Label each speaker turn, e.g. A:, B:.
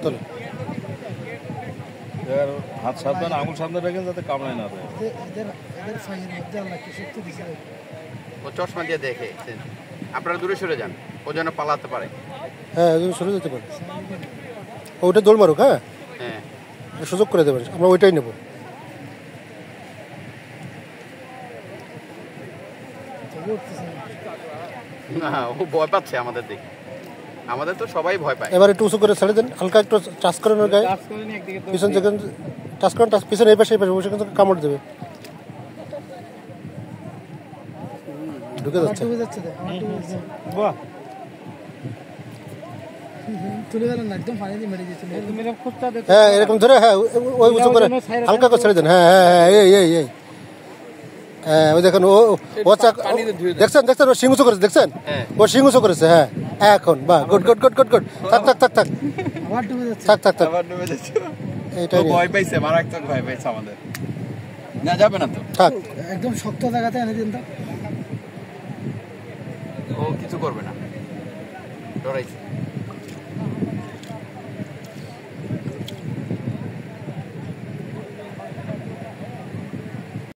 A: চলো
B: হাত সাবধানে, আঙুল সাবধানে রাখেন যাতে কামড়ায় না দেয়।
C: ও চশমা দিয়ে দেখে, আপনারা দূরে সরে যান, ও যেন পালাতে পারে।
A: হ্যাঁ সরে যেতে পারে। ওইটা দৌড় মারুক। হ্যাঁ
C: হ্যাঁ,
A: সুযোগ করে দেবেন, আমরা ওইটাই নেব।
C: না ও ভয় পাচ্ছে আমাদের দেখে, আমাদের তো সবাই ভয় পায়।
A: এবার একটু উঁচু করে ছেড়ে দেন, হালকা একটু টাচ করেন ওর গায়ে, পিছন যেখানে টাচ করেন, পিছনে এই পাশে এই পাশে সেখান থেকে কামড় দেবে। ঢুকে যাচ্ছে। হ্যাঁ এরকম ধরে, হ্যাঁ ওই উঁচু করে হালকা করে ছেড়ে দেন। হ্যাঁ হ্যাঁ হ্যাঁ এই এই এই হ্যাঁ ওই দেখেন ও দেখছেন দেখছেন ও সিং উঁচু করেছে, দেখছেন ও সিং উঁচু করেছে। হ্যাঁ এখন বাহ, good good good good good. থাক থাক থাক থাক থাক থাক থাক। এইটাই
C: ভয় পাইছে, মারাত্মক ভয় পাইছে আমাদের। না যাবে না তো,
A: থাক
D: একদম শক্ত জায়গাতে এনে দিন তো।
C: ও কিছু করবে না, ডরাইছে।